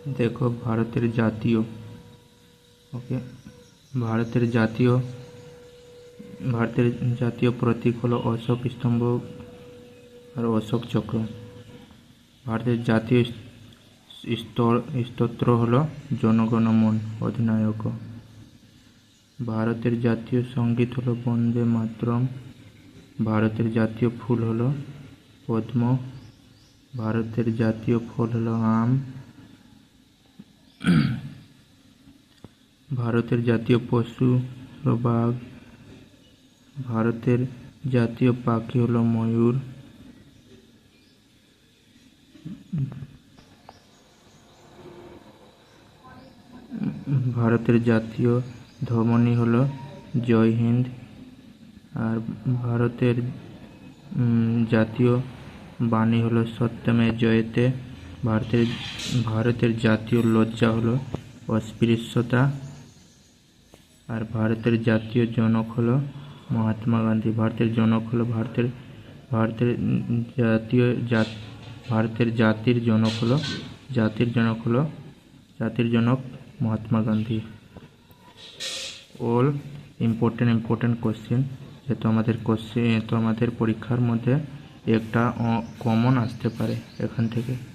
দেখো ভারতের জাতীয় ভারতের জাতীয় ভারতের জাতীয় প্রতীক হলো অশোক স্তম্ভ আর অশোক চক্র। ভারতের জাতীয় স্তোত্র হলো জনগণ মন অধিনায়ক। ভারতের জাতীয় সঙ্গীত হলো বন্দে মাতরম। ভারতের জাতীয় ফুল হলো পদ্ম। ভারতের জাতীয় ফল হলো আম। ভারতের জাতীয় পশু হলো বাঘ। ভারতের জাতীয় পাখি হলো ময়ূর। ভারতের জাতীয় ধ্বনি হলো জয় হিন্দ। আর ভারতের জাতীয় বাণী হলো সত্যমে জয়তে। ভারতের জাতীয় লজ্জা হলো অস্পৃশ্যতা। আর ভারতের জাতীয় জনক হলো মহাত্মা গান্ধী। ভারতের জনক হলো জাতির জনক Mahatma Gandhi. All important question, যেহেতু আমাদের পরীক্ষার মধ্যে একটা কমন আসতে পারে এখান থেকে।